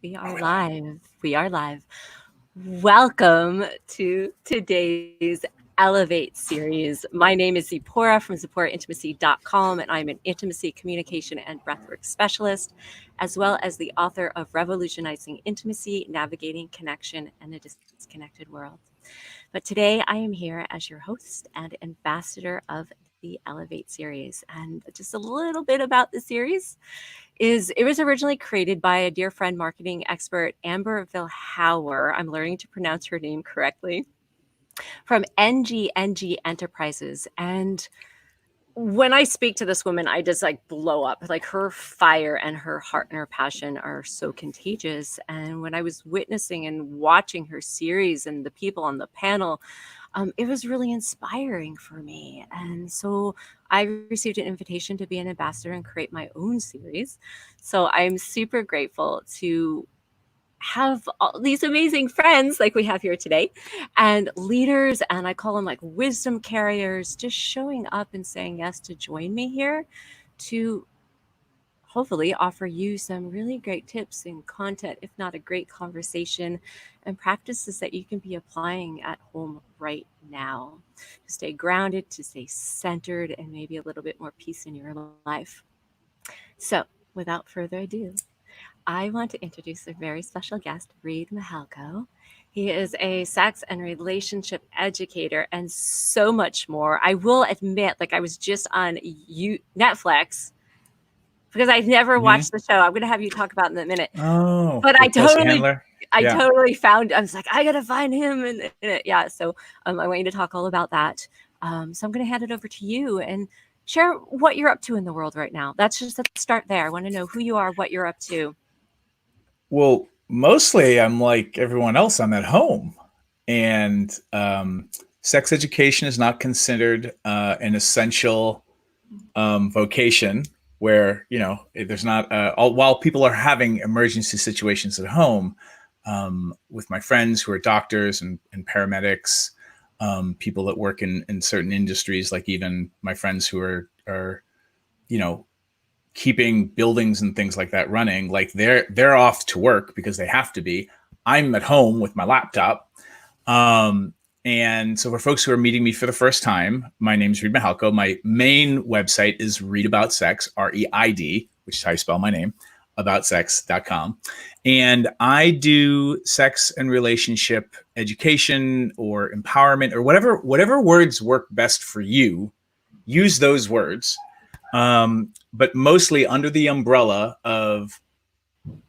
We are live. We are live. Welcome to today's Elevate series. My name is Tziporah from ZiporahIntimacy.com, and I'm an intimacy, communication, and breathwork specialist, as well as the author of Revolutionizing Intimacy, Navigating Connection in a Disconnected World. But today I am here as your host and ambassador of the Elevate series. And just a little bit about the series is it was originally created by a dear friend, marketing expert, Amber Vilhauer. I'm learning to pronounce her name correctly, from NGNG Enterprises. And when I speak to this woman, I just like blow up. Like her fire and her heart and her passion are so contagious. And when I was witnessing and watching her series and the people on the panel, it was really inspiring for me. And so I received an invitation to be an ambassador and create my own series. So I'm super grateful to have all these amazing friends like we have here today and leaders, and I call them like wisdom carriers, just showing up and saying yes to join me here to hopefully offer you some really great tips and content, if not a great conversation and practices that you can be applying at home right now to stay grounded, to stay centered, and maybe a little bit more peace in your life. So, without further ado, I want to introduce a very special guest, Reid Mihalko. He is a sex and relationship educator and so much more. I will admit, like I was just on Netflix because I've never watched the show. I'm going to have you talk about it in a minute. Oh, but I totally, Yeah. totally found. I was like, I gotta find him, and yeah. So I want you to talk all about that. So I'm going to hand it over to you and share what you're up to in the world right now. Let's start there. I want to know who you are, what you're up to. Well, mostly I'm like everyone else. I'm at home, and sex education is not considered an essential vocation. Where there's not while people are having emergency situations at home, with my friends who are doctors and paramedics, people that work in certain industries, like even my friends who are keeping buildings and things like that running, like they're off to work because they have to be. I'm at home with my laptop. And so for folks who are meeting me for the first time, my name is Reid Mihalko. My main website is Reid About Sex, REID, which is how you spell my name, aboutsex.com. And I do sex and relationship education or empowerment or whatever words work best for you. Use those words. But mostly under the umbrella of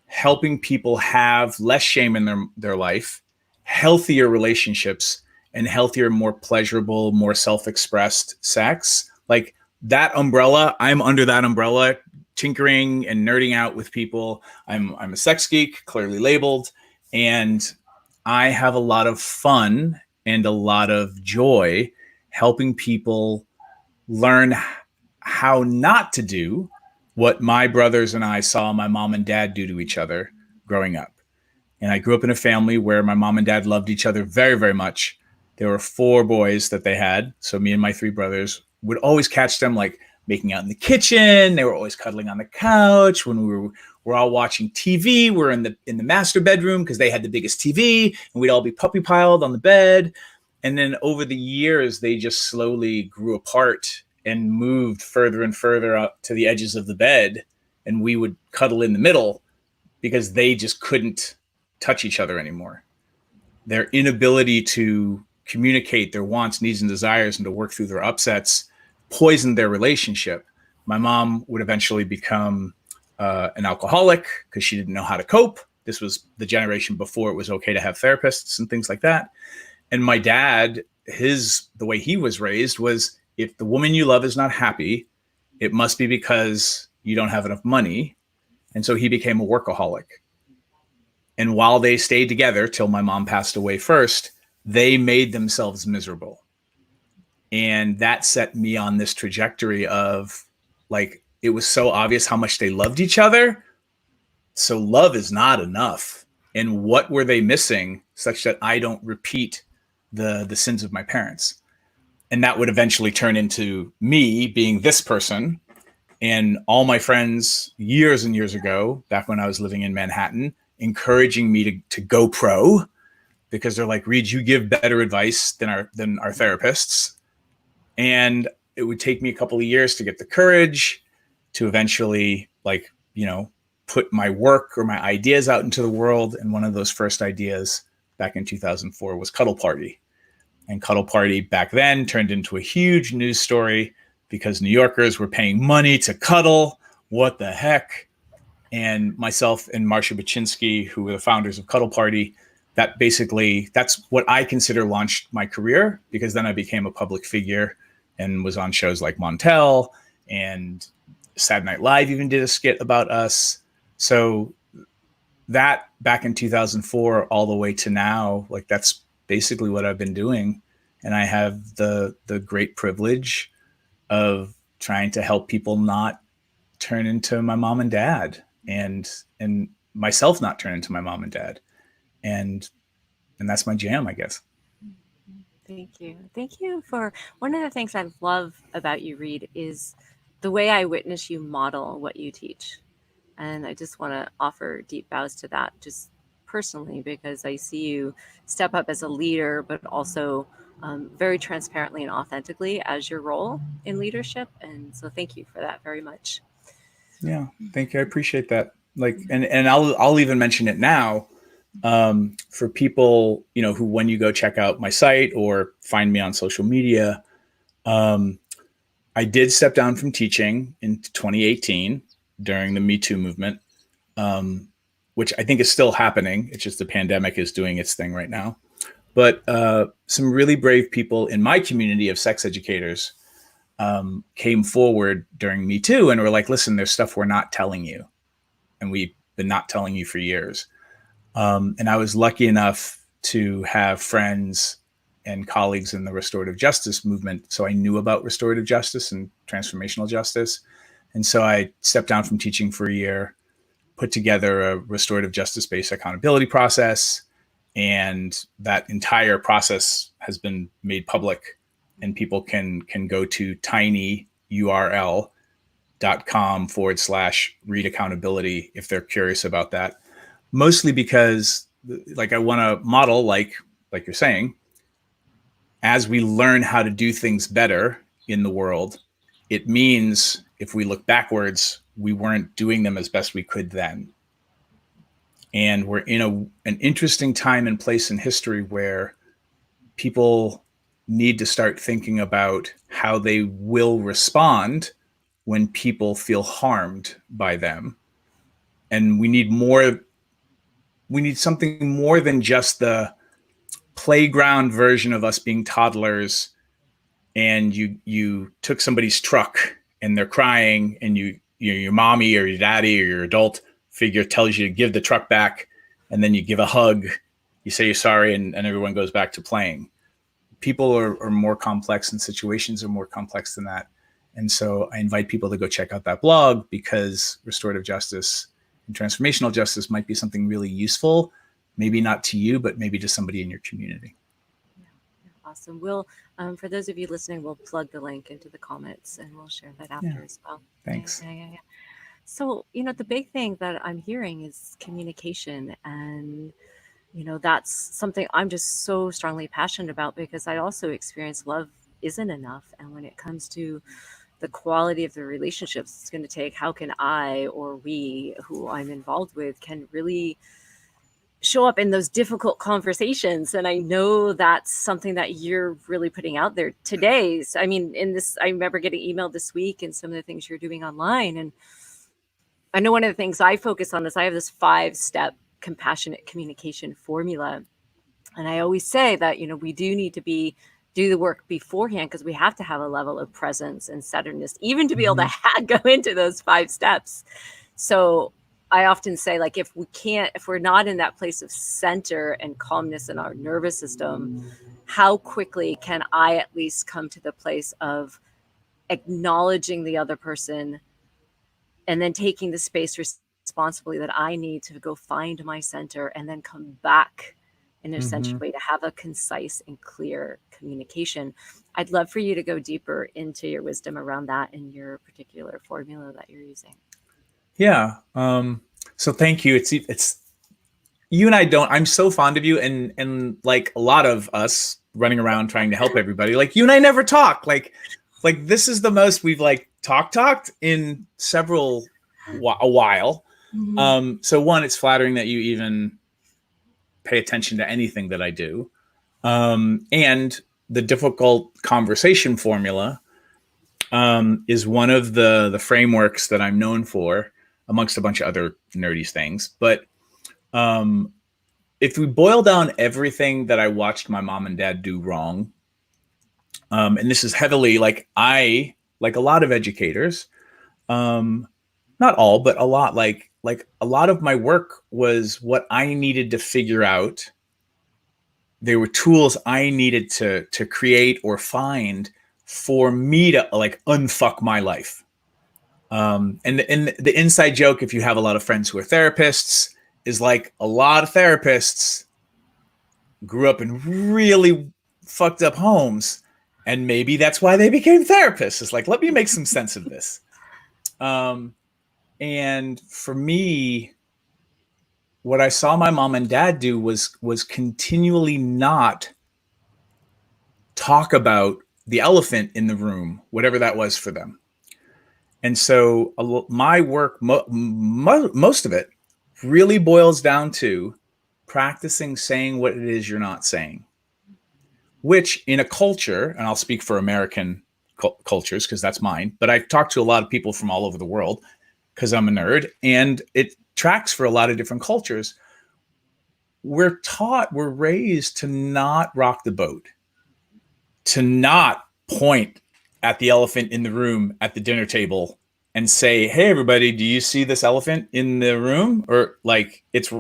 helping people have less shame in their life, healthier relationships, and healthier, more pleasurable, more self-expressed sex. Like that umbrella, I'm under that umbrella, tinkering and nerding out with people. I'm a sex geek, clearly labeled, and I have a lot of fun and a lot of joy helping people learn how not to do what my brothers and I saw my mom and dad do to each other growing up. And I grew up in a family where my mom and dad loved each other very, very much. There were 4 boys that they had. So me and my 3 brothers would always catch them like making out in the kitchen. They were always cuddling on the couch. When we're all watching TV, we're in the master bedroom because they had the biggest TV, and we'd all be puppy piled on the bed. And then over the years, they just slowly grew apart and moved further and further up to the edges of the bed, and we would cuddle in the middle because they just couldn't touch each other anymore. Their inability to communicate their wants, needs, and desires and to work through their upsets poisoned their relationship. My mom would eventually become an alcoholic because she didn't know how to cope. This was the generation before it was okay to have therapists and things like that. And my dad, the way he was raised was, if the woman you love is not happy, it must be because you don't have enough money. And so he became a workaholic. And while they stayed together till my mom passed away first, they made themselves miserable. And that set me on this trajectory of like, it was so obvious how much they loved each other. So love is not enough. And what were they missing such that I don't repeat the sins of my parents? And that would eventually turn into me being this person. And all my friends years and years ago, back when I was living in Manhattan, encouraging me to go pro, because they're like, Reid, you give better advice than our therapists. And it would take me a couple of years to get the courage to eventually, like, put my work or my ideas out into the world. And one of those first ideas back in 2004 was Cuddle Party. And Cuddle Party back then turned into a huge news story because New Yorkers were paying money to cuddle. What the heck? And myself and Marcia Baczynski, who were the founders of Cuddle Party, that's what I consider launched my career, because then I became a public figure and was on shows like Montel, and Saturday Night Live even did a skit about us. So that back in 2004 all the way to now, like, that's basically what I've been doing. And I have the great privilege of trying to help people not turn into my mom and dad, and myself not turn into my mom and dad. And that's my jam, I guess. Thank you. Thank you for one of the things I love about you, Reid, is the way I witness you model what you teach. And I just want to offer deep bows to that, just personally, because I see you step up as a leader, but also very transparently and authentically as your role in leadership. And so thank you for that very much. Yeah, thank you. I appreciate that. Like, and I'll even mention it now, for people, who, when you go check out my site or find me on social media, I did step down from teaching in 2018 during the Me Too movement, which I think is still happening. It's just the pandemic is doing its thing right now. But some really brave people in my community of sex educators came forward during Me Too and were like, listen, there's stuff we're not telling you, and we've been not telling you for years. And I was lucky enough to have friends and colleagues in the restorative justice movement. So I knew about restorative justice and transformational justice. And so I stepped down from teaching for a year, put together a restorative justice-based accountability process. And that entire process has been made public, and people can go to tinyurl.com/Reid accountability if they're curious about that. Mostly because, like, I want to model, like you're saying, as we learn how to do things better in the world, it means if we look backwards, we weren't doing them as best we could then. And we're in an interesting time and place in history where people need to start thinking about how they will respond when people feel harmed by them. And we need something more than just the playground version of us being toddlers, and you took somebody's truck and they're crying, and your mommy or your daddy or your adult figure tells you to give the truck back, and then you give a hug, you say you're sorry, and everyone goes back to playing. People are more complex, and situations are more complex than that. And so I invite people to go check out that blog, because restorative justice and transformational justice might be something really useful, maybe not to you, but maybe to somebody in your community. Awesome. We'll, for those of you listening, we'll plug the link into the comments, and we'll share that after as well. Thanks. Yeah. So, the big thing that I'm hearing is communication. And, that's something I'm just so strongly passionate about, because I also experience love isn't enough. And when it comes to the quality of the relationships it's going to take, how can I, or we who I'm involved with, can really show up in those difficult conversations? And I know that's something that you're really putting out there today. So, I mean, I remember getting emailed this week and some of the things you're doing online. And I know one of the things I focus on is I have this 5-step compassionate communication formula. And I always say that, we do need to do the work beforehand, because we have to have a level of presence and centeredness, even to be able to go into those 5 steps. So I often say, like, if we're not in that place of center and calmness in our nervous system, how quickly can I at least come to the place of acknowledging the other person, and then taking the space responsibly that I need to go find my center, and then come back in a centered way to have a concise and clear communication. I'd love for you to go deeper into your wisdom around that and your particular formula that you're using. Yeah. So thank you. It's you and I don't, I'm so fond of you. And like a lot of us running around trying to help everybody, like you and I never talk. Like this is the most we've like talked in a while. So one, it's flattering that you even pay attention to anything that I do. And the difficult conversation formula is one of the frameworks that I'm known for, amongst a bunch of other nerdy things. But if we boil down everything that I watched my mom and dad do wrong, and this is heavily like like a lot of educators, not all, but a lot, like a lot of my work was what I needed to figure out. There were tools I needed to create or find for me to like unfuck my life. And the inside joke, if you have a lot of friends who are therapists, is like a lot of therapists grew up in really fucked up homes, and maybe that's why they became therapists. It's like, let me make some sense of this. And for me, what I saw my mom and dad do was continually not talk about the elephant in the room, whatever that was for them. And so my work, most of it, really boils down to practicing saying what it is you're not saying, which in a culture, and I'll speak for American cultures because that's mine, but I've talked to a lot of people from all over the world because I'm a nerd, and it tracks for a lot of different cultures. We're raised to not rock the boat, to not point at the elephant in the room at the dinner table and say, hey, everybody, do you see this elephant in the room? Or like, it's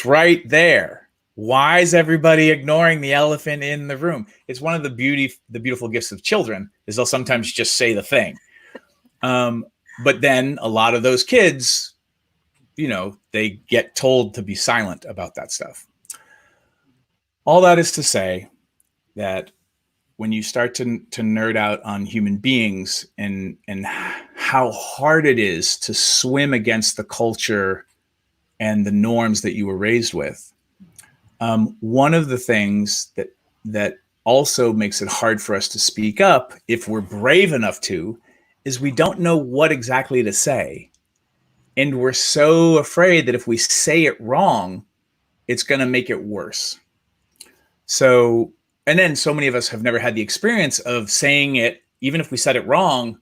right there. Why is everybody ignoring the elephant in the room? It's one of the beautiful gifts of children is they'll sometimes just say the thing. But then a lot of those kids, they get told to be silent about that stuff. All that is to say that when you start to nerd out on human beings and how hard it is to swim against the culture and the norms that you were raised with, one of the things that also makes it hard for us to speak up, if we're brave enough to, is we don't know what exactly to say. And we're so afraid that if we say it wrong, it's going to make it worse. So, and then so many of us have never had the experience of saying it, even if we said it wrong,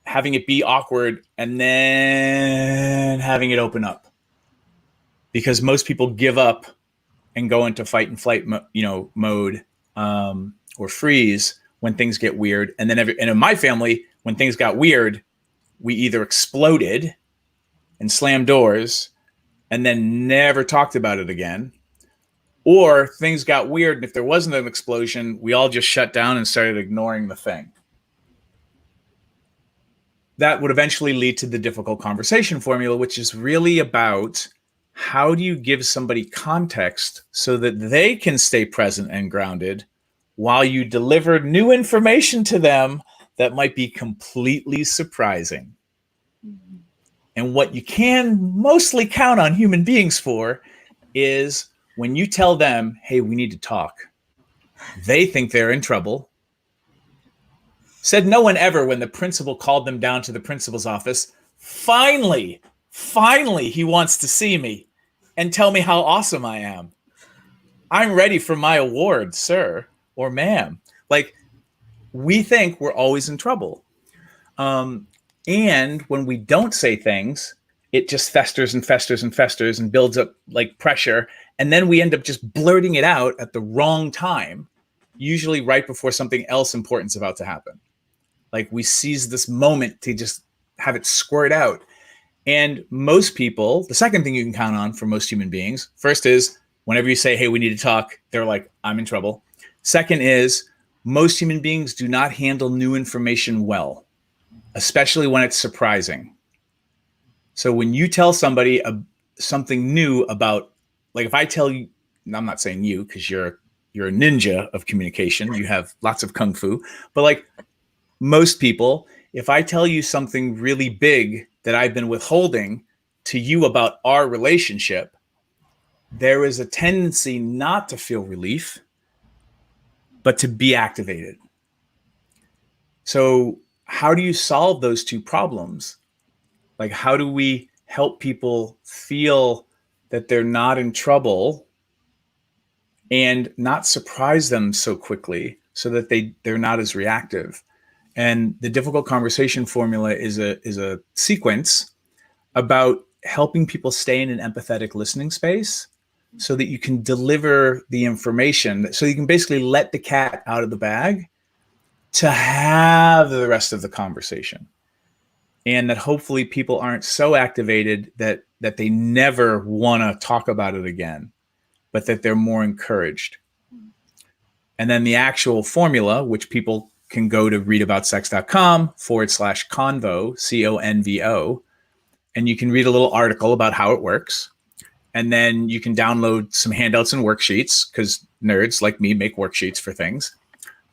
having it be awkward and then having it open up. Because most people give up and go into fight and flight, mode, or freeze when things get weird. And then, and in my family, when things got weird, we either exploded and slammed doors and then never talked about it again, or things got weird, and if there wasn't an explosion, we all just shut down and started ignoring the thing. That would eventually lead to the difficult conversation formula, which is really about how do you give somebody context so that they can stay present and grounded while you deliver new information to them that might be completely surprising. Mm-hmm. And what you can mostly count on human beings for is when you tell them, hey, we need to talk, they think they're in trouble. Said no one ever when the principal called them down to the principal's office, finally, he wants to see me and tell me how awesome I am. I'm ready for my award, sir or ma'am. Like, we think we're always in trouble. And when we don't say things, it just festers and festers and festers and builds up like pressure. And then we end up just blurting it out at the wrong time, usually right before something else important's about to happen. Like, we seize this moment to just have it squirt out. And most people, the second thing you can count on for most human beings, first is whenever you say, hey, we need to talk, they're like, I'm in trouble. Second is most human beings do not handle new information well, especially when it's surprising. So when you tell somebody something new about, like if I tell you, I'm not saying you because you're a ninja of communication, you have lots of kung fu, but like most people, if I tell you something really big that I've been withholding to you about our relationship, there is a tendency not to feel relief, but to be activated. So how do you solve those two problems? Like, how do we help people feel that they're not in trouble and not surprise them so quickly so that they're not as reactive? And the difficult conversation formula is a sequence about helping people stay in an empathetic listening space so that you can deliver the information, so you can basically let the cat out of the bag to have the rest of the conversation. And that hopefully people aren't so activated that they never want to talk about it again, but that they're more encouraged. And then the actual formula, which people can go to readaboutsex.com/convo, CONVO, and you can read a little article about how it works. And then you can download some handouts and worksheets, because nerds like me make worksheets for things.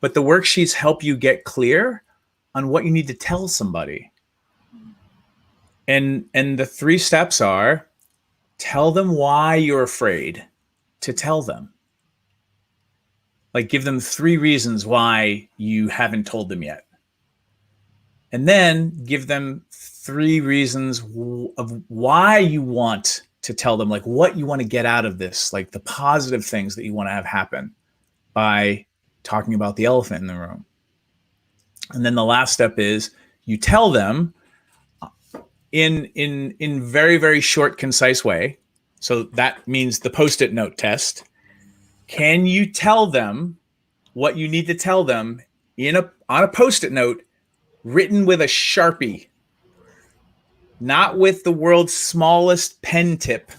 But the worksheets help you get clear on what you need to tell somebody. And the 3 steps are: tell them why you're afraid to tell them. Like, give them 3 reasons why you haven't told them yet. And then give them 3 reasons of why you want to tell them, like what you want to get out of this, like the positive things that you want to have happen by talking about the elephant in the room. And then the last step is you tell them in very, very short, concise way. So that means the Post-it note test. Can you tell them what you need to tell them on a Post-it note written with a Sharpie, not with the world's smallest pen tip,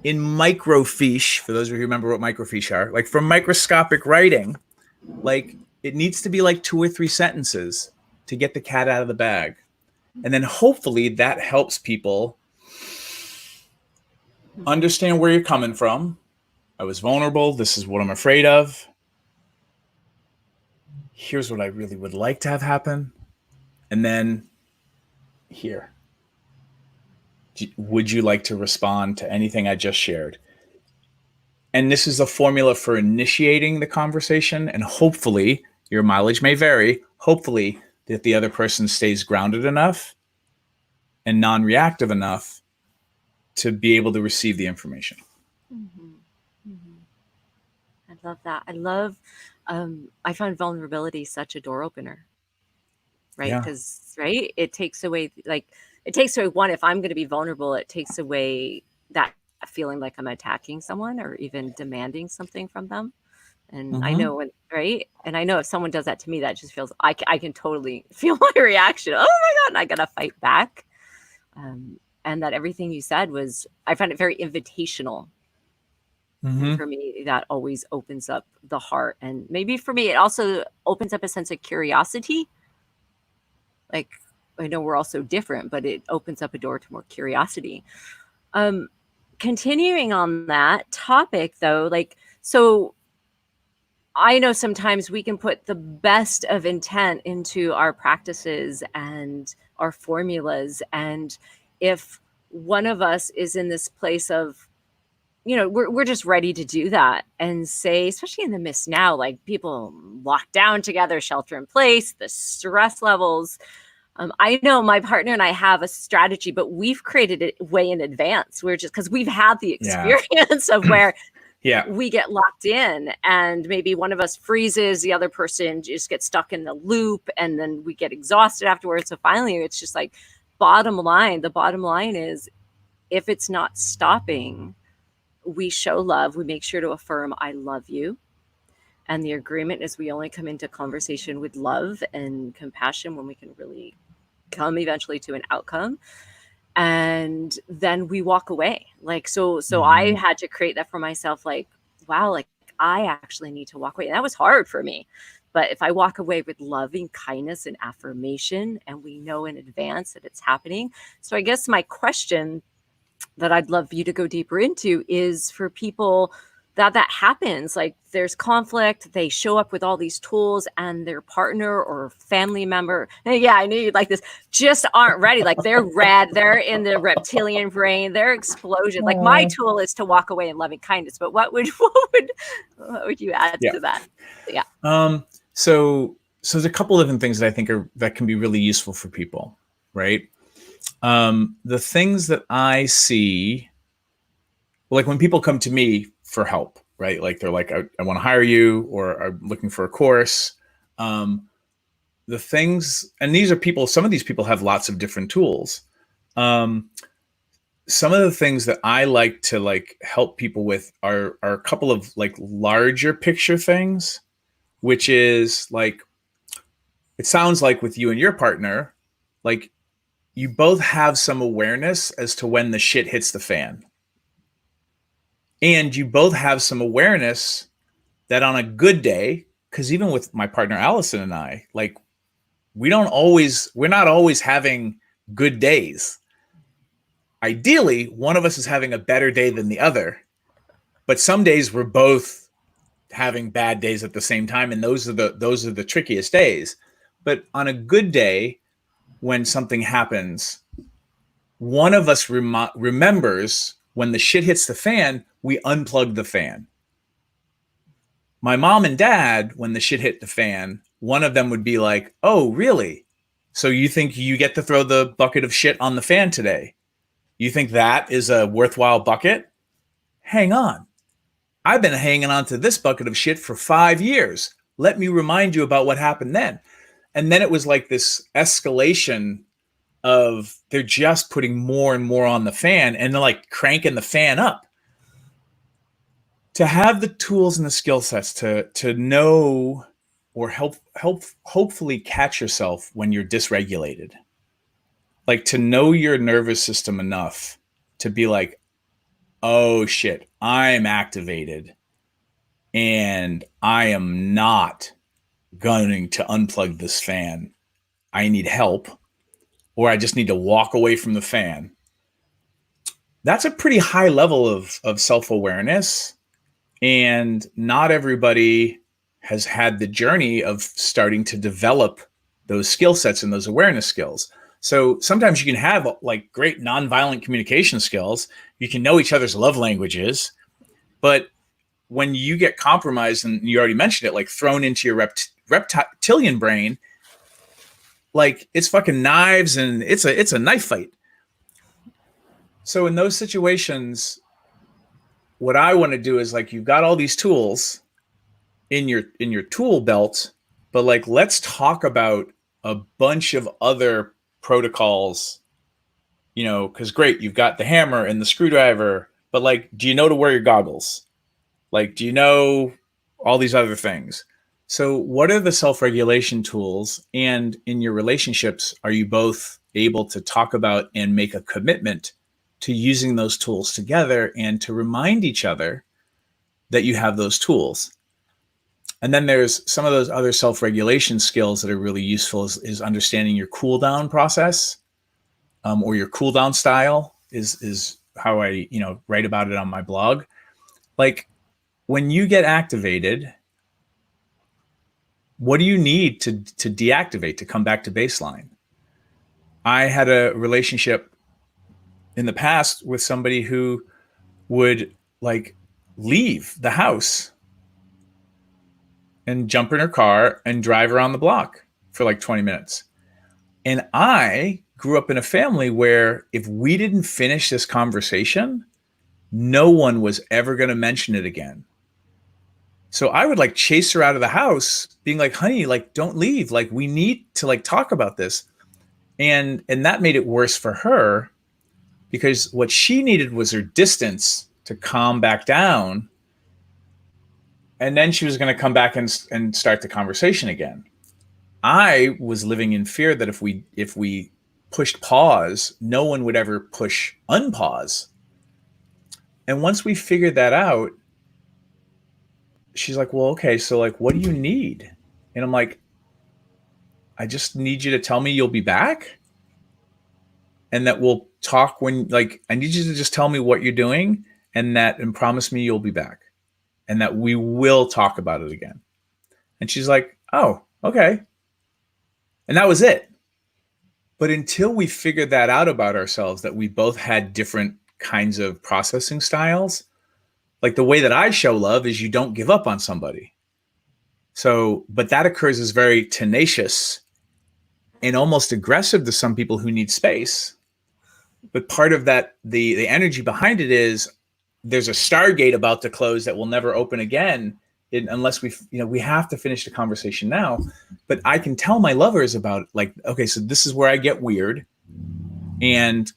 in microfiche, for those of you who remember what microfiche are, like for microscopic writing, like it needs to be like 2 or 3 sentences to get the cat out of the bag. And then hopefully that helps people understand where you're coming from. I was vulnerable. This is what I'm afraid of. Here's what I really would like to have happen. And then here. Would you like to respond to anything I just shared? And this is a formula for initiating the conversation. And hopefully, your mileage may vary, hopefully that the other person stays grounded enough and non-reactive enough to be able to receive the information. Mm-hmm. Mm-hmm. I love that. I find vulnerability such a door opener, right? Because, right, it takes away, one, if I'm going to be vulnerable, it takes away that feeling like I'm attacking someone or even demanding something from them. And I know right? And I know if someone does that to me, that just feels, I can totally feel my reaction. Oh my God, and I got to fight back. And that everything you said was, I find it very invitational. And for me, that always opens up the heart. And maybe for me, it also opens up a sense of curiosity. Like, I know we're all so different, but it opens up a door to more curiosity. Continuing on that topic, though, so I know sometimes we can put the best of intent into our practices and our formulas. And if one of us is in this place of, we're just ready to do that and say, especially in the midst now, like people locked down together, shelter in place, the stress levels. I know my partner and I have a strategy, but we've created it way in advance. We're just, because we've had the experience of where we get locked in and maybe one of us freezes, the other person just gets stuck in the loop, and then we get exhausted afterwards. So finally, it's just like the bottom line is, if it's not stopping, we show love. We make sure to affirm, I love you. And the agreement is we only come into conversation with love and compassion when we can really come eventually to an outcome. And then we walk away. So I had to create that for myself. Wow, I actually need to walk away. And that was hard for me. But if I walk away with loving kindness and affirmation, and we know in advance that it's happening. So I guess my question that I'd love you to go deeper into is for people that happens. Like there's conflict, they show up with all these tools, and their partner or family member, and yeah, I knew you'd like this, just aren't ready. Like they're red, they're in the reptilian brain, they're explosion. Like my tool is to walk away in loving kindness, but what would you add Yeah. to that? Yeah. So there's a couple different things that I think that can be really useful for people, right? The things that I see, like when people come to me for help, right? Like they're like, I want to hire you, or I'm looking for a course. The things, and these are people, some of these people have lots of different tools. Some of the things that I like to like help people with are a couple of like larger picture things, which is like, it sounds like with you and your partner, like you both have some awareness as to when the shit hits the fan. And you both have some awareness that on a good day, because even with my partner Allison and I, like we're not always having good days. Ideally, one of us is having a better day than the other, but some days we're both having bad days at the same time, and those are the trickiest days. But on a good day, when something happens, one of us remembers when the shit hits the fan, we unplug the fan. My mom and dad, when the shit hit the fan, one of them would be like, "Oh, really? So you think you get to throw the bucket of shit on the fan today? You think that is a worthwhile bucket? Hang on. I've been hanging on to this bucket of shit for 5 years. Let me remind you about what happened then." And then it was like this escalation of they're just putting more and more on the fan, and they're like cranking the fan up. To have the tools and the skill sets to know or help hopefully catch yourself when you're dysregulated. Like to know your nervous system enough to be like, oh shit, I'm activated and I am not going to unplug this fan. I need help, or I just need to walk away from the fan. That's a pretty high level of self-awareness. And not everybody has had the journey of starting to develop those skill sets and those awareness skills. So sometimes you can have like great nonviolent communication skills. You can know each other's love languages, but when you get compromised, and you already mentioned it, like thrown into your reptilian brain, like it's fucking knives and it's a knife fight. So in those situations, what I want to do is like, you've got all these tools in your tool belt, but like, let's talk about a bunch of other protocols, because great, you've got the hammer and the screwdriver, but like, do you know to wear your goggles? Like, do you know all these other things? So what are the self-regulation tools? And in your relationships, are you both able to talk about and make a commitment to using those tools together and to remind each other that you have those tools? And then there's some of those other self-regulation skills that are really useful is understanding your cool down process, or your cool down style is how I, write about it on my blog. Like when you get activated, what do you need to deactivate, to come back to baseline? I had a relationship in the past with somebody who would like leave the house and jump in her car and drive around the block for like 20 minutes. And I grew up in a family where if we didn't finish this conversation, no one was ever going to mention it again. So I would like chase her out of the house being like, honey, like, don't leave. Like, we need to like talk about this. And that made it worse for her, because what she needed was her distance to calm back down. And then she was going to come back and start the conversation again. I was living in fear that if we pushed pause, no one would ever push unpause. And once we figured that out, she's like, well, okay, so like, what do you need? And I'm like, I just need you to tell me you'll be back, and that we'll talk when, like, I need you to just tell me what you're doing and promise me you'll be back. and that we will talk about it again. And she's like, oh, okay. And that was it. But until we figured that out about ourselves, that we both had different kinds of processing styles, like the way that I show love is you don't give up on somebody. So, but that occurs as very tenacious and almost aggressive to some people who need space. But part of that, the energy behind it is there's a stargate about to close that will never open again unless we have to finish the conversation now. But I can tell my lovers about, like, okay, so this is where I get weird. And,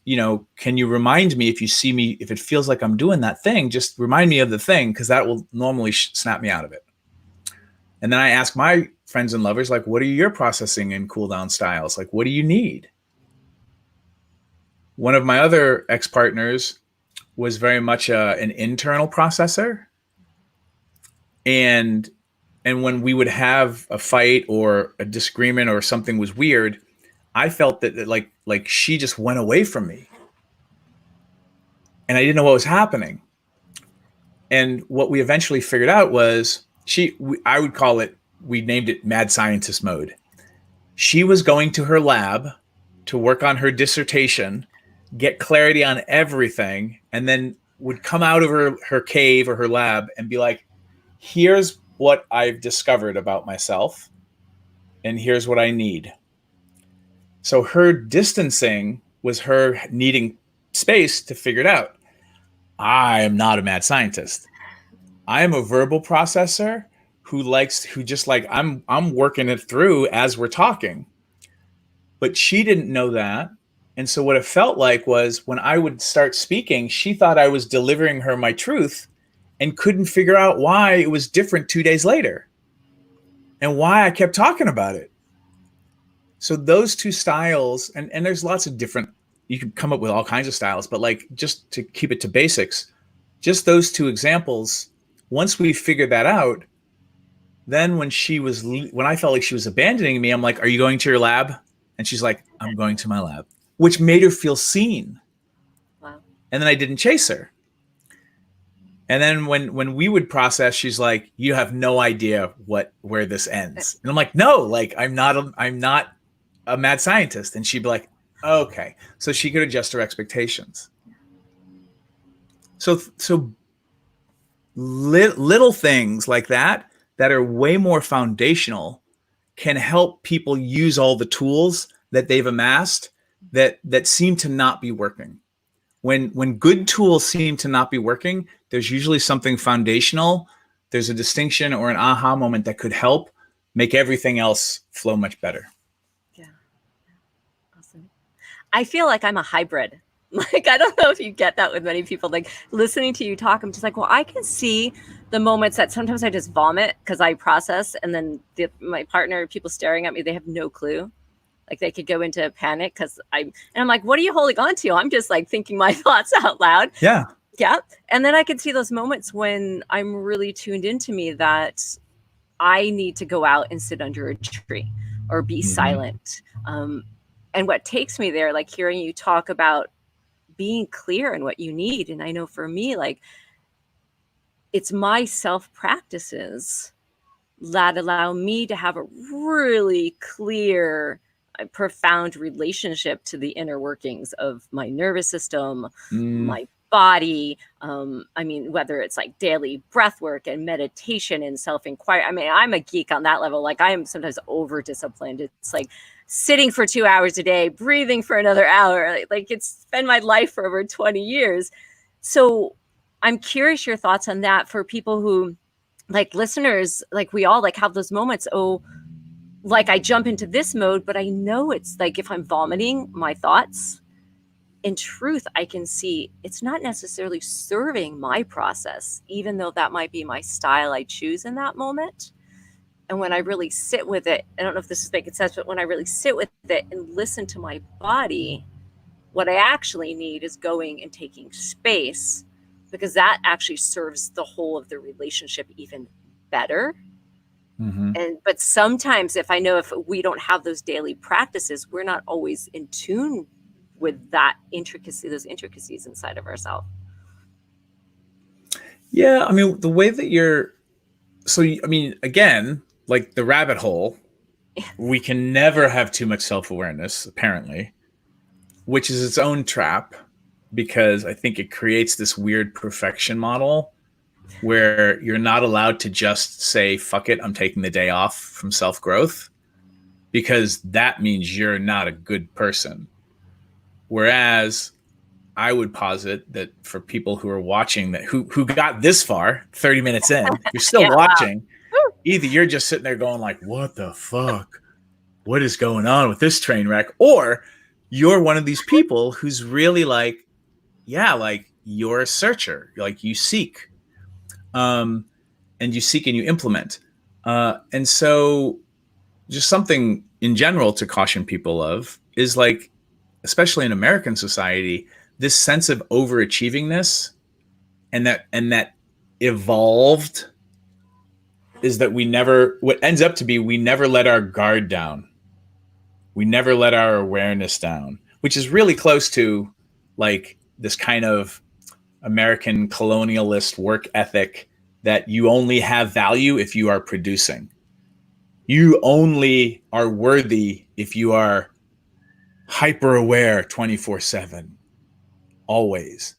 can you remind me if you see me, if it feels like I'm doing that thing, just remind me of the thing, because that will normally snap me out of it. And then I ask my friends and lovers, like, what are your processing and cool down styles? Like, what do you need? One of my other ex-partners was very much an internal processor. And when we would have a fight or a disagreement or something was weird, I felt that like she just went away from me. And I didn't know what was happening. And what we eventually figured out was I would call it, we named it mad scientist mode. She was going to her lab to work on her dissertation, get clarity on everything, and then would come out of her cave or her lab and be like, here's what I've discovered about myself, and here's what I need. So her distancing was her needing space to figure it out. I am not a mad scientist. I am a verbal processor who just like, I'm working it through as we're talking. But she didn't know that. And so what it felt like was when I would start speaking, she thought I was delivering her my truth and couldn't figure out why it was different 2 days later and why I kept talking about it. So those two styles, and there's lots of different, you can come up with all kinds of styles, but like, just to keep it to basics, just those two examples, once we figured that out, then when I felt like she was abandoning me, I'm like, are you going to your lab? And she's like, I'm going to my lab, which made her feel seen. Wow. And then I didn't chase her. And then when we would process, she's like, you have no idea where this ends. And I'm like, no, like, I'm not a mad scientist. And she'd be like, okay. So she could adjust her expectations. So little things like that are way more foundational can help people use all the tools that they've amassed that seem to not be working. When good tools seem to not be working, there's usually something foundational. There's a distinction or an aha moment that could help make everything else flow much better. Yeah. Awesome. I feel like I'm a hybrid. Like, I don't know if you get that with many people. Like, listening to you talk, I'm just like, well, I can see the moments that sometimes I just vomit because I process, and then my partner, people staring at me, they have no clue. Like, they could go into a panic because I'm like, what are you holding on to? I'm just like thinking my thoughts out loud. Yeah. Yeah. And then I can see those moments when I'm really tuned into me that I need to go out and sit under a tree or be silent. And what takes me there, like hearing you talk about being clear in what you need. And I know for me, like, it's my self practices that allow me to have a really clear, profound relationship to the inner workings of my nervous system, my body. I mean, whether it's like daily breath work and meditation and self-inquiry. I mean, I'm a geek on that level. Like, I am sometimes over disciplined. It's like sitting for 2 hours a day, breathing for another hour. Like, it's been my life for over 20 years. So I'm curious your thoughts on that for people who, like, listeners, like, we all like have those moments. Oh, like, I jump into this mode, but I know it's like, if I'm vomiting my thoughts, in truth, I can see it's not necessarily serving my process, even though that might be my style I choose in that moment. And when I really sit with it, I don't know if this is making sense, but when I really sit with it and listen to my body, what I actually need is going and taking space, because that actually serves the whole of the relationship even better. But sometimes if we don't have those daily practices, we're not always in tune with those intricacies inside of ourselves. Yeah, I mean, the way that I mean, again, like the rabbit hole, we can never have too much self-awareness, apparently, which is its own trap because I think it creates this weird perfection model where you're not allowed to just say, fuck it, I'm taking the day off from self-growth, because that means you're not a good person. Whereas I would posit that for people who are watching that who got this far, 30 minutes in, you're still Yeah, wow. watching, either you're just sitting there going like, what the fuck? What is going on with this train wreck? Or you're one of these people who's really like, yeah, like you're a searcher, like you seek, um, and you seek and you implement. And so just something in general to caution people of is like, especially in American society, this sense of overachievingness and that evolved is that what ends up to be, we never let our guard down. We never let our awareness down, which is really close to like this kind of American colonialist work ethic that you only have value if you are producing. You only are worthy if you are hyper aware 24/7, always.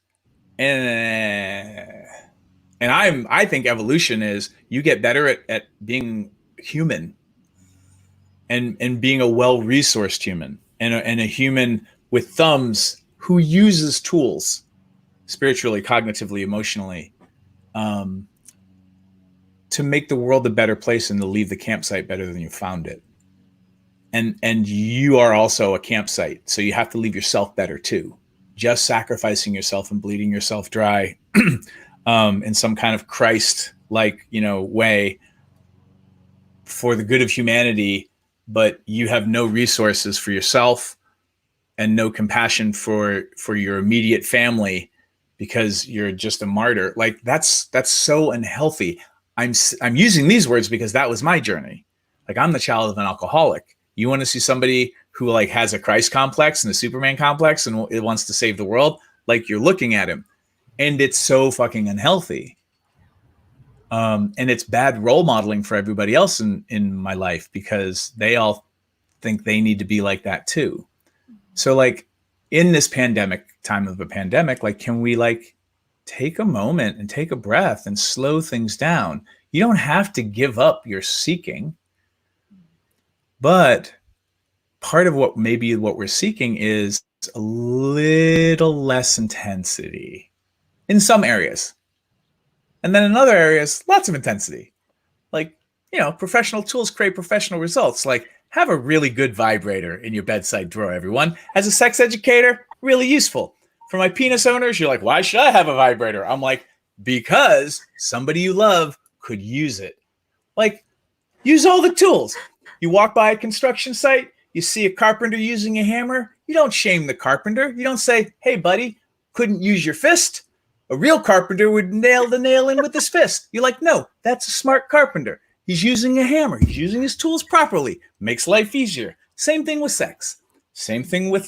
And I think evolution is you get better at being human and being a well-resourced human and a human with thumbs who uses tools spiritually, cognitively, emotionally, um, to make the world a better place and to leave the campsite better than you found it. And you are also a campsite, so you have to leave yourself better too. Just sacrificing yourself and bleeding yourself dry in some kind of Christ-like, way for the good of humanity, but you have no resources for yourself and no compassion for your immediate family because you're just a martyr. Like that's so unhealthy. I'm using these words because that was my journey. Like I'm the child of an alcoholic. You want to see somebody who like has a Christ complex and a Superman complex and it wants to save the world, like you're looking at him, and it's so fucking unhealthy. And it's bad role modeling for everybody else in my life because they all think they need to be like that too. So like in this time of a pandemic, like can we like take a moment and take a breath and slow things down? You don't have to give up your seeking, but part of what we're seeking is a little less intensity in some areas. And then in other areas, lots of intensity. Like, professional tools create professional results. Like have a really good vibrator in your bedside drawer, everyone. As a sex educator, really useful. For my penis owners, you're like, why should I have a vibrator? I'm like, because somebody you love could use it. Like, use all the tools. You walk by a construction site, you see a carpenter using a hammer, you don't shame the carpenter. You don't say, hey, buddy, couldn't use your fist. A real carpenter would nail the nail in with his fist. You're like, no, that's a smart carpenter. He's using a hammer. He's using his tools properly. Makes life easier. Same thing with sex. Same thing with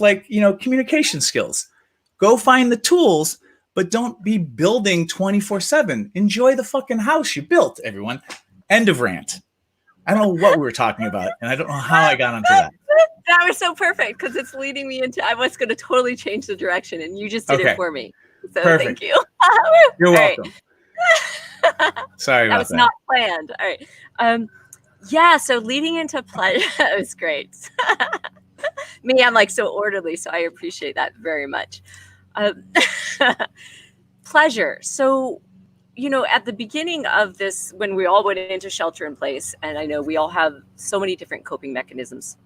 communication skills. Go find the tools, but don't be building 24/7. Enjoy the fucking house you built, everyone. End of rant. I don't know what we were talking about, and I don't know how I got onto that. That was so perfect because it's leading me into, I was going to totally change the direction and you just did it for me. So perfect. Thank you. You're welcome. Sorry about that. Was not planned. All right. Yeah, so leading into pleasure, it was great. Me, I'm like so orderly, so I appreciate that very much. Pleasure. So, at the beginning of this, when we all went into shelter in place, and I know we all have so many different coping mechanisms,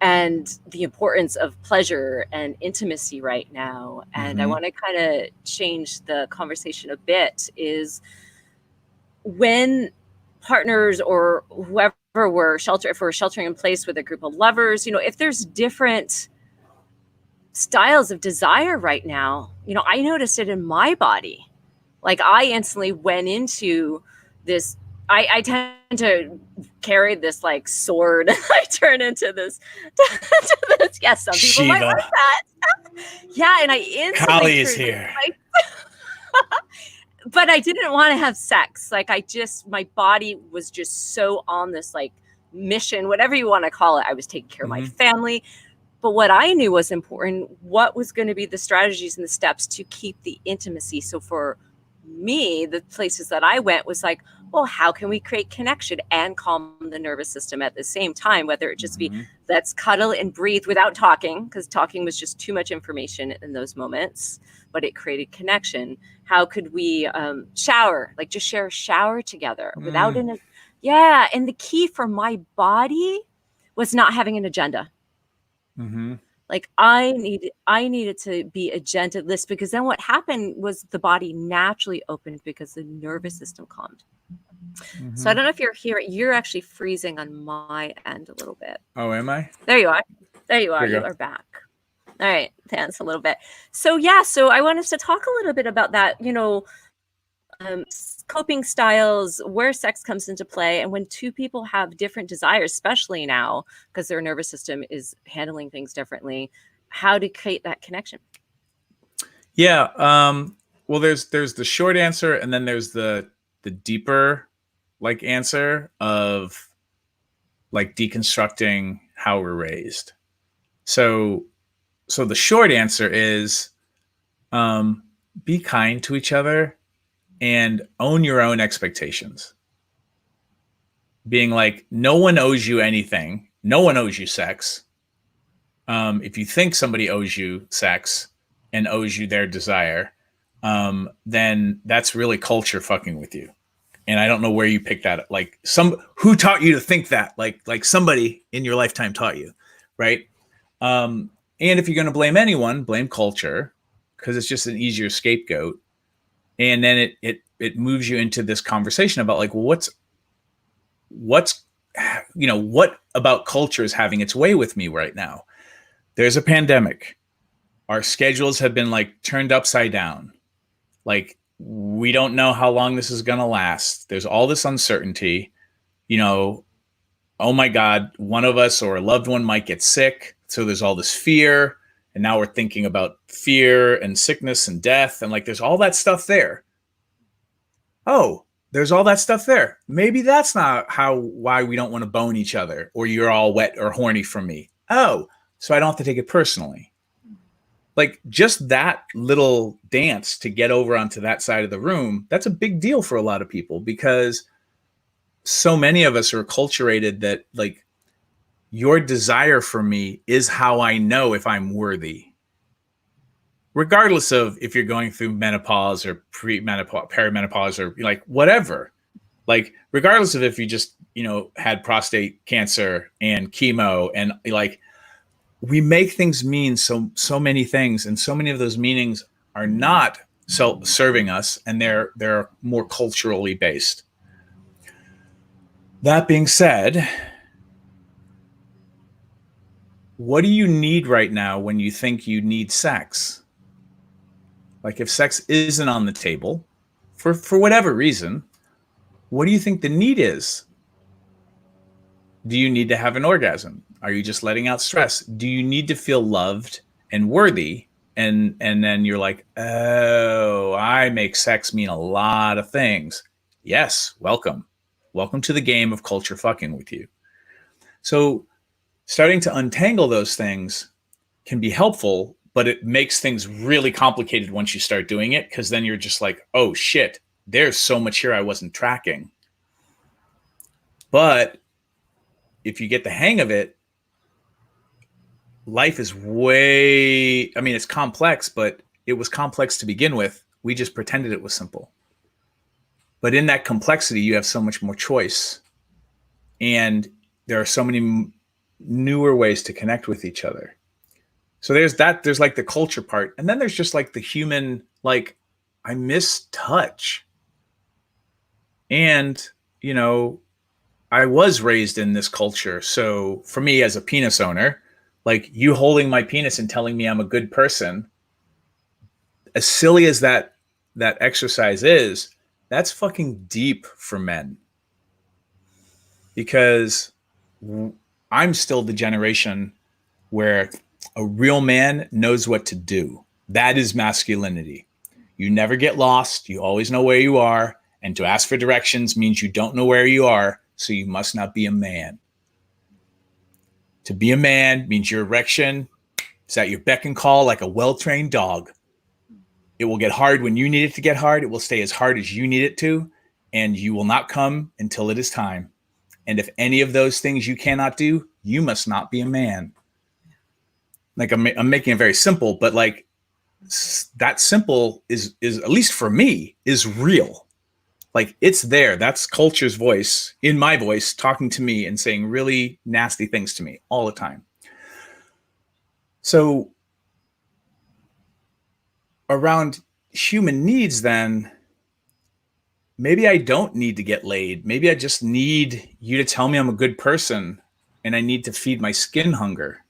and the importance of pleasure and intimacy right now. And I want to kind of change the conversation a bit is when partners or whoever if we're sheltering in place with a group of lovers, if there's different styles of desire right now, I noticed it in my body. Like I instantly went into this, I tend to carry this like sword. I turn into this. Yes, some people Shiva. might like that. Yeah, and I instantly Kali is here. but I didn't want to have sex. Like my body was just so on this like mission, whatever you want to call it. I was taking care of my family. But what I knew was important, what was going to be the strategies and the steps to keep the intimacy. So for me, the places that I went was like, well, how can we create connection and calm the nervous system at the same time? Whether it just be let's cuddle and breathe without talking, because talking was just too much information in those moments, but it created connection. How could we shower, like just share a shower together without an, yeah. And the key for my body was not having an agenda. Like I needed to be agendaless, because then what happened was the body naturally opened because the nervous system calmed. So I don't know if you're here. You're actually freezing on my end a little bit. Oh, am I? There you are. There you are. You are back. All right. Dance a little bit. So yeah. So I want us to talk a little bit about that, coping styles, where sex comes into play, and when two people have different desires, especially now because their nervous system is handling things differently, how to create that connection. Yeah. Well, there's the short answer, and then there's the deeper like answer of like deconstructing how we're raised. So the short answer is be kind to each other and own your own expectations. Being like, no one owes you anything. No one owes you sex. If you think somebody owes you sex and owes you their desire, then that's really culture fucking with you. And I don't know where you picked that up. Like who taught you to think that? Like somebody in your lifetime taught you, right? And if you're going to blame anyone, blame culture, because it's just an easier scapegoat. And then it moves you into this conversation about like, well, what about culture is having its way with me right now? There's a pandemic. Our schedules have been like turned upside down. Like, we don't know how long this is going to last. There's all this uncertainty, oh my God, one of us or a loved one might get sick. So there's all this fear. And now we're thinking about fear and sickness and death. And like, there's all that stuff there. Oh, there's all that stuff there. Maybe that's not why we don't want to bone each other, or you're all wet or horny from me. Oh, so I don't have to take it personally. Like just that little dance to get over onto that side of the room, that's a big deal for a lot of people, because so many of us are acculturated that like your desire for me is how I know if I'm worthy. Regardless of if you're going through menopause or premenopause, perimenopause, or like whatever, like regardless of if you just, had prostate cancer and chemo, and like we make things mean so many things, and so many of those meanings are not serving us, and they're more culturally based. That being said, what do you need right now when you think you need sex? Like if sex isn't on the table for whatever reason, what do you think the need is? Do you need to have an orgasm? Are you just letting out stress? Do you need to feel loved and worthy? And then you're like, oh, I make sex mean a lot of things. Yes, welcome. Welcome to the game of culture fucking with you. So starting to untangle those things can be helpful, but it makes things really complicated once you start doing it, because then you're just like, oh shit, there's so much here I wasn't tracking. But if you get the hang of it, life is it's complex, but it was complex to begin with. We just pretended it was simple. But in that complexity, you have so much more choice. And there are so many newer ways to connect with each other. So there's like the culture part. And then there's just like the human, like, I miss touch. And, I was raised in this culture. So for me as a penis owner, like you holding my penis and telling me I'm a good person, as silly as that exercise is, that's fucking deep for men. Because I'm still the generation where a real man knows what to do. That is masculinity. You never get lost. You always know where you are. And to ask for directions means you don't know where you are, so you must not be a man. To be a man means your erection is at your beck and call like a well-trained dog. It will get hard when you need it to get hard. It will stay as hard as you need it to, and you will not come until it is time. And if any of those things you cannot do, you must not be a man. Like I'm making it very simple, but like that simple is at least for me, is real. Like it's there. That's culture's voice in my voice talking to me and saying really nasty things to me all the time. So around human needs, then maybe I don't need to get laid. Maybe I just need you to tell me I'm a good person and I need to feed my skin hunger.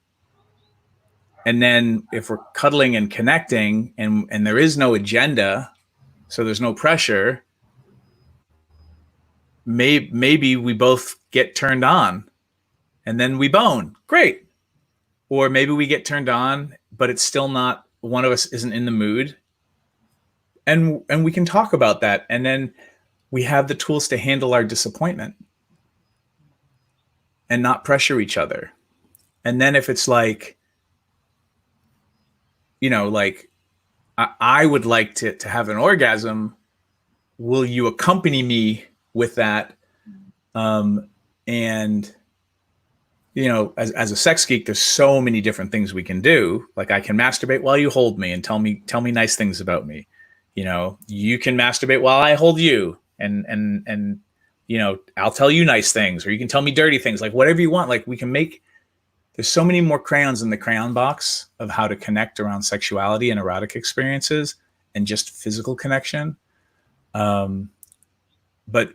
And then if we're cuddling and connecting and there is no agenda, so there's no pressure, maybe we both get turned on and then we bone. Great. Or maybe we get turned on, but it's still not, one of us isn't in the mood. And we can talk about that. And then we have the tools to handle our disappointment and not pressure each other. And then if it's like, you know, like I would like to have an orgasm, will you accompany me with that? And you know, as a sex geek, there's so many different things we can do. Like I can masturbate while you hold me and tell me nice things about me. You know, you can masturbate while I hold you and you know, I'll tell you nice things, or you can tell me dirty things, like whatever you want. Like we can make, there's so many more crayons in the crayon box of how to connect around sexuality and erotic experiences and just physical connection. But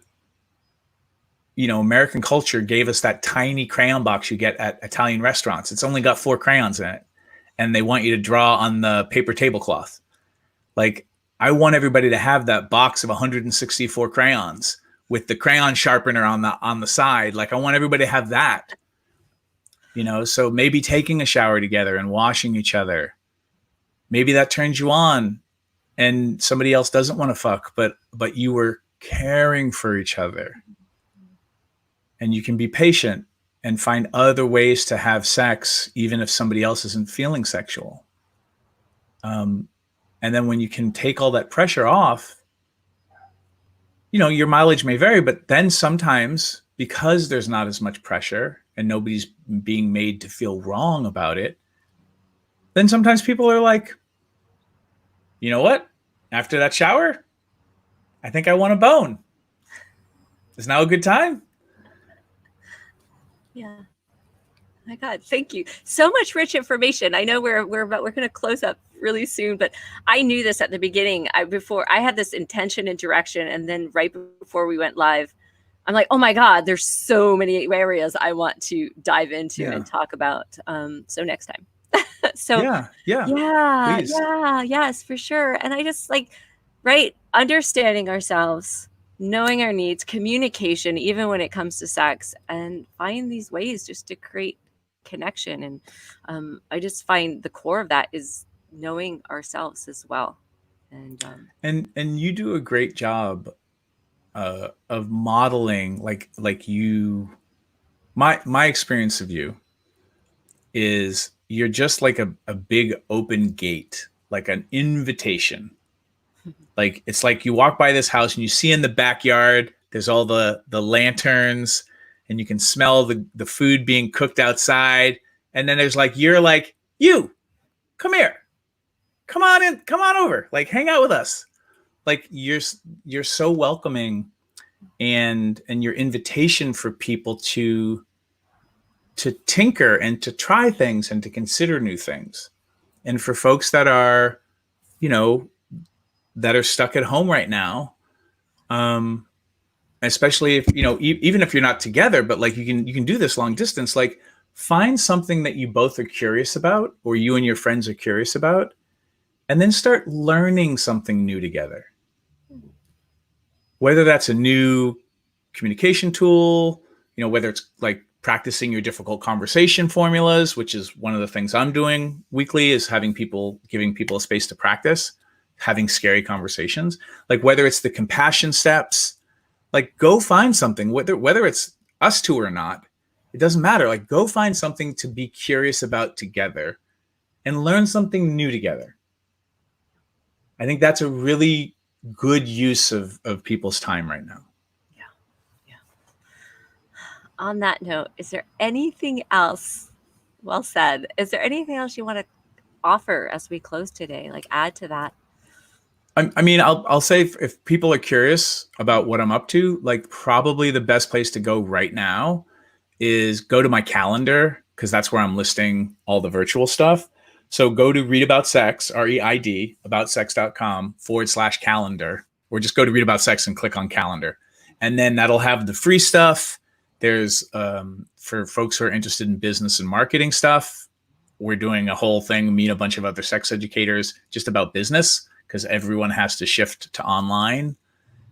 you know, American culture gave us that tiny crayon box you get at Italian restaurants. It's only got 4 crayons in it, and they want you to draw on the paper tablecloth. Like, I want everybody to have that box of 164 crayons with the crayon sharpener on the side. Like, I want everybody to have that. You know, so maybe taking a shower together and washing each other. Maybe that turns you on, and somebody else doesn't want to fuck, but you were caring for each other. And you can be patient and find other ways to have sex, even if somebody else isn't feeling sexual. And then when you can take all that pressure off, you know, your mileage may vary, but then sometimes because there's not as much pressure and nobody's being made to feel wrong about it, then sometimes people are like, you know what? After that shower, I think I want a bone. Is now a good time? Yeah. My God, thank you. So much rich information. I know we're going to close up really soon, but I knew this at the beginning. Before I had this intention and direction, and then right before we went live, I'm like, oh my God, there's so many areas I want to dive into and talk about. So next time. So yes, for sure. And I just like, right, understanding ourselves, knowing our needs, communication, even when it comes to sex, and find these ways just to create connection. And I just find the core of that is knowing ourselves as well. And you do a great job of modeling, like you. My experience of you is you're just like a big open gate, like an invitation. Like it's like you walk by this house and you see in the backyard, there's all the lanterns and you can smell the food being cooked outside. And then there's like, you're like, you come here, come on in, come on over, like hang out with us. Like you're so welcoming, and your invitation for people to tinker and to try things and to consider new things. And for folks that are, you know, that are stuck at home right now, especially if, you know, even if you're not together, but like you can do this long distance, like find something that you both are curious about, or you and your friends are curious about, and then start learning something new together. Whether that's a new communication tool, you know, whether it's like practicing your difficult conversation formulas, which is one of the things I'm doing weekly, is giving people a space to practice having scary conversations. Like whether it's the compassion steps, like go find something, whether it's us two or not, it doesn't matter. Like go find something to be curious about together and learn something new together. I think that's a really good use of people's time right now. Yeah. On that note, is there anything else? Well said. Is there anything else you want to offer as we close today? Like add to that? I mean, I'll say if people are curious about what I'm up to, like probably the best place to go right now is go to my calendar, because that's where I'm listing all the virtual stuff. So go to Reid About Sex, REID, aboutsex.com/calendar, or just go to Reid About Sex and click on calendar. And then that'll have the free stuff. There's for folks who are interested in business and marketing stuff, we're doing a whole thing, meet a bunch of other sex educators just about business, because everyone has to shift to online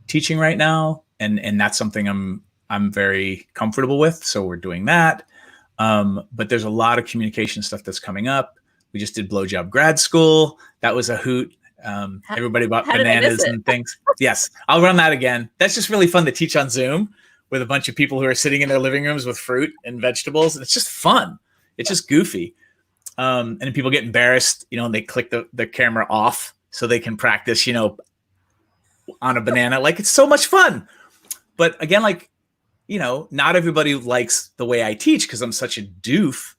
teaching right now. And that's something I'm very comfortable with. So we're doing that. But there's a lot of communication stuff that's coming up. We just did Blowjob Grad School. That was a hoot. Everybody bought bananas and things. Yes, I'll run that again. That's just really fun to teach on Zoom with a bunch of people who are sitting in their living rooms with fruit and vegetables. And it's just fun. It's just goofy. And people get embarrassed, and they click the camera off so they can practice, on a banana. Like, it's so much fun. But again, like, not everybody likes the way I teach because I'm such a doof.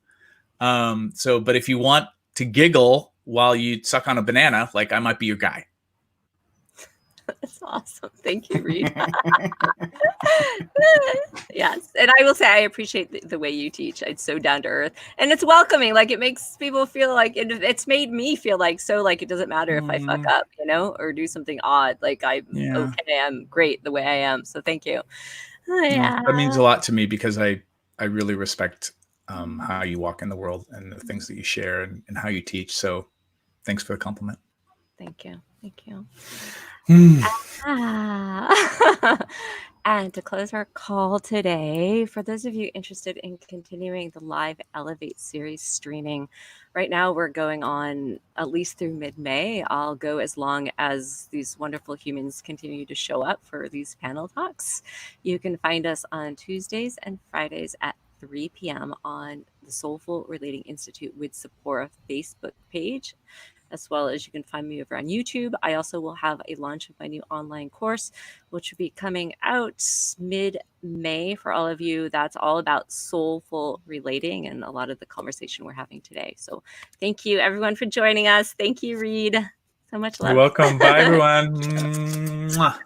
But if you want to giggle while you suck on a banana, like, I might be your guy. That's awesome. Thank you, Reid. Yes. And I will say, I appreciate the way you teach. It's so down to earth and it's welcoming. Like it makes people feel like it's made me feel like, it doesn't matter if I fuck up, or do something odd. Like I'm okay. I'm great the way I am. So thank you. Yeah. That means a lot to me because I really respect how you walk in the world and the things that you share and how you teach. So thanks for the compliment. Thank you. Thank you. And to close our call today, for those of you interested in continuing the live Elevate series streaming, right now we're going on at least through mid-May. I'll go as long as these wonderful humans continue to show up for these panel talks. You can find us on Tuesdays and Fridays at 3 p.m. on the Soulful Relating Institute with Tziporah Facebook page, as well as you can find me over on YouTube. I also will have a launch of my new online course, which will be coming out mid-May for all of you. That's all about soulful relating and a lot of the conversation we're having today. So thank you, everyone, for joining us. Thank you, Reid. So much love. You're welcome. Bye, everyone. Bye.